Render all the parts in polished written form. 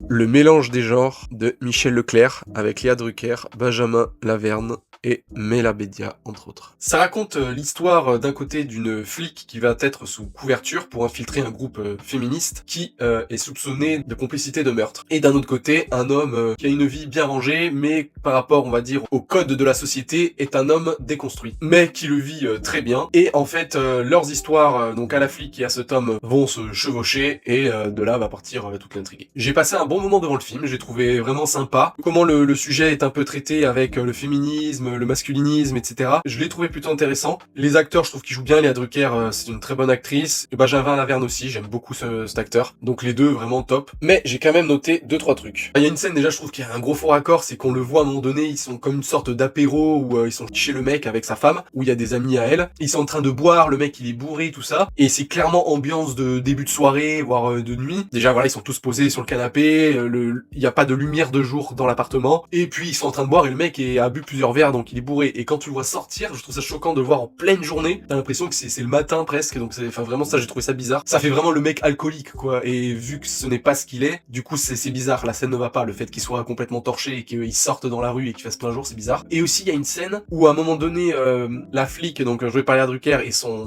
Le mélange des genres de Michel Leclerc avec Léa Drucker, Benjamin Laverne et Mela Bédia, entre autres. Ça raconte l'histoire d'un côté d'une flic qui va être sous couverture pour infiltrer un groupe féministe qui est soupçonné de complicité de meurtre. Et d'un autre côté, un homme qui a une vie bien rangée, mais par rapport, on va dire, au code de la société, est un homme déconstruit, mais qui le vit très bien. Et en fait, leurs histoires, donc à la flic et à cet homme, vont se chevaucher, et de là va partir toute l'intrigue. J'ai passé un bon moment devant le film, j'ai trouvé vraiment sympa comment le sujet est un peu traité avec le féminisme, le masculinisme, etc. Je l'ai trouvé plutôt intéressant. Les acteurs, je trouve qu'ils jouent bien. Léa Drucker, c'est une très bonne actrice. Et Benjamin Laverne aussi, j'aime beaucoup cet acteur. Donc les deux, vraiment top. Mais j'ai quand même noté 2-3 trucs. Il y a une scène déjà, je trouve qu'il y a un gros faux raccord, c'est qu'on le voit à un moment donné, ils sont comme une sorte d'apéro où ils sont chez le mec avec sa femme, où il y a des amis à elle. Ils sont en train de boire, le mec il est bourré, tout ça. Et c'est clairement ambiance de début de soirée, voire de nuit. Déjà voilà, ils sont tous posés sur le canapé, il y a pas de lumière de jour dans l'appartement. Et puis ils sont en train de boire et le mec a bu plusieurs verres, donc il est bourré. Et quand tu le vois sortir, je trouve ça choquant de le voir en pleine journée. T'as l'impression que c'est le matin presque, donc enfin vraiment ça, j'ai trouvé ça bizarre. Ça fait vraiment le mec alcoolique, quoi. Et vu que ce n'est pas ce qu'il est, du coup c'est bizarre, la scène ne va pas. Le fait qu'il soit complètement torché et qu'il sorte dans la rue et qu'il fasse plein jour, c'est bizarre. Et aussi il y a une scène où à un moment donné, la flic, donc jouée par Léa Drucker, et son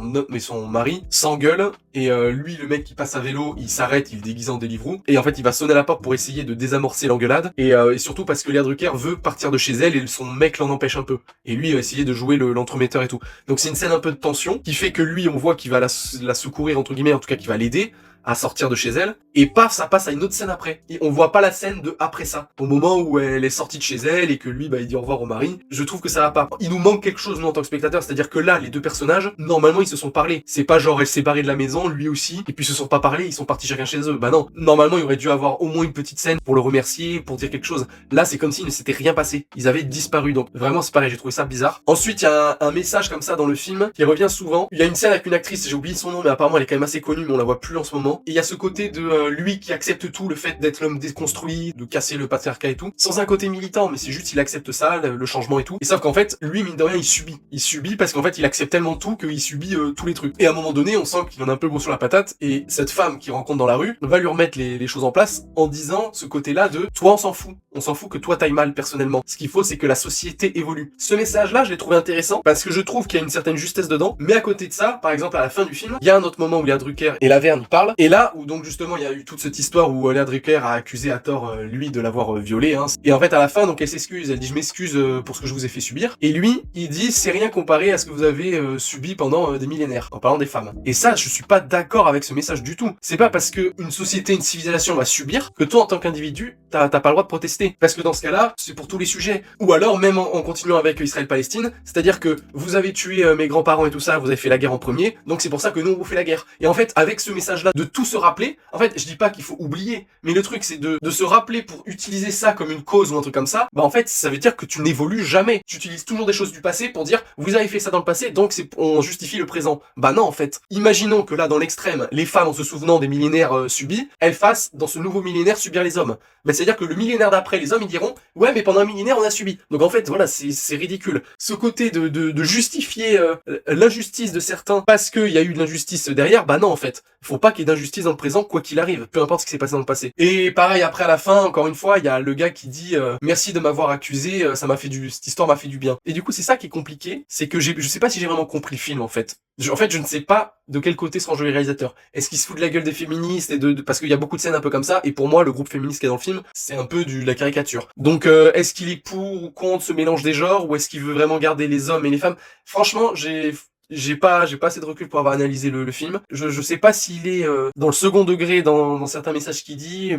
mari s'engueulent, et lui, le mec qui passe à vélo, il s'arrête, il est déguisé en Deliveroo, et en fait il va sonner à la porte pour essayer de désamorcer l'engueulade, et surtout parce que Léa Drucker veut partir de chez elle et son mec l'en empêche un peu. Et lui il va essayer de jouer l'entremetteur et tout. Donc c'est une scène un peu de tension qui fait que lui, on voit qu'il va la secourir, entre guillemets, en tout cas qu'il va l'aider à sortir de chez elle, et paf, ça passe à une autre scène après. Et on voit pas la scène de après ça. Au moment où elle est sortie de chez elle et que lui, il dit au revoir au mari, je trouve que ça va pas. Il nous manque quelque chose, nous, en tant que spectateurs, c'est-à-dire que là, les deux personnages, normalement, ils se sont parlé. C'est pas genre, elle s'est barrée de la maison, lui aussi, et puis ils se sont pas parlé, ils sont partis chacun chez eux. Bah non. Normalement, il aurait dû avoir au moins une petite scène pour le remercier, pour dire quelque chose. Là, c'est comme s'il ne s'était rien passé. Ils avaient disparu, donc vraiment, c'est pareil, j'ai trouvé ça bizarre. Ensuite, il y a un message comme ça dans le film, qui revient souvent. Il y a une scène avec une actrice, j'ai oublié son nom, mais apparemment, elle est quand même assez connue, mais on la voit plus en ce moment. Et il y a ce côté de lui qui accepte tout, le fait d'être l'homme déconstruit, de casser le patriarcat et tout, sans un côté militant, mais c'est juste il accepte ça, le changement et tout. Et sauf qu'en fait, lui, mine de rien, il subit parce qu'en fait, il accepte tellement tout qu'il subit tous les trucs. Et à un moment donné, on sent qu'il en a un peu gros sur la patate, et cette femme qu'il rencontre dans la rue va lui remettre les choses en place en disant ce côté-là de toi, on s'en fout que toi t'ailles mal personnellement. Ce qu'il faut, c'est que la société évolue. Ce message-là, je l'ai trouvé intéressant parce que je trouve qu'il y a une certaine justesse dedans, mais à côté de ça, par exemple, à la fin du film, il y a un autre moment où Léa Drucker et Laverne parlent, et là où donc justement il y a eu toute cette histoire où Léa Drucker a accusé à tort lui de l'avoir violée, hein. Et en fait à la fin, donc elle s'excuse, elle dit je m'excuse pour ce que je vous ai fait subir, et lui il dit c'est rien comparé à ce que vous avez subi pendant des millénaires, en parlant des femmes. Et ça, je suis pas d'accord avec ce message du tout. C'est pas parce que une société, une civilisation va subir que toi en tant qu'individu t'as pas le droit de protester, parce que dans ce cas-là c'est pour tous les sujets. Ou alors même en continuant avec Israël-Palestine, c'est-à-dire que vous avez tué mes grands-parents et tout ça, vous avez fait la guerre en premier, donc c'est pour ça que nous on vous fait la guerre. Et en fait avec ce message-là de tout se rappeler, en fait je dis pas qu'il faut oublier, mais le truc c'est de se rappeler pour utiliser ça comme une cause ou un truc comme ça, bah en fait ça veut dire que tu n'évolues jamais. Tu utilises toujours des choses du passé pour dire vous avez fait ça dans le passé, donc on justifie le présent. Bah non en fait. Imaginons que là dans l'extrême, les femmes en se souvenant des millénaires subis, elles fassent dans ce nouveau millénaire subir les hommes. Bah c'est-à-dire que le millénaire d'après, les hommes ils diront ouais mais pendant un millénaire on a subi. Donc en fait voilà, c'est ridicule. Ce côté de justifier l'injustice de certains parce qu'il y a eu de l'injustice derrière, bah non en fait. Faut pas qu'il y ait d'injustice dans le présent quoi qu'il arrive, peu importe ce qui s'est passé dans le passé. Et pareil après à la fin, encore une fois, il y a le gars qui dit merci de m'avoir accusé, cette histoire m'a fait du bien. Et du coup c'est ça qui est compliqué, c'est que je sais pas si j'ai vraiment compris le film en fait. Je ne sais pas de quel côté se range le réalisateur. Est-ce qu'il se fout de la gueule des féministes et parce qu'il y a beaucoup de scènes un peu comme ça, et pour moi le groupe féministe qui est dans le film, c'est un peu de la caricature. Donc est-ce qu'il est pour ou contre ce mélange des genres, ou est-ce qu'il veut vraiment garder les hommes et les femmes? Franchement, j'ai pas assez de recul pour avoir analysé le film. Je sais pas s'il est dans le second degré dans certains messages qu'il dit.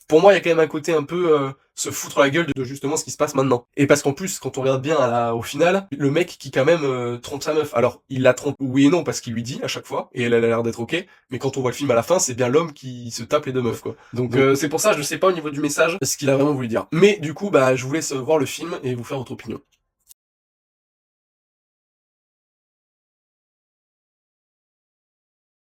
Pour moi, il y a quand même un côté un peu se foutre la gueule de justement ce qui se passe maintenant. Et parce qu'en plus, quand on regarde bien au final, le mec qui quand même trompe sa meuf. Alors, il la trompe oui et non parce qu'il lui dit à chaque fois, et elle a l'air d'être ok. Mais quand on voit le film à la fin, c'est bien l'homme qui se tape les deux meufs, quoi. Donc c'est pour ça, je sais pas au niveau du message ce qu'il a vraiment voulu dire. Mais du coup, bah, je vous laisse voir le film et vous faire votre opinion.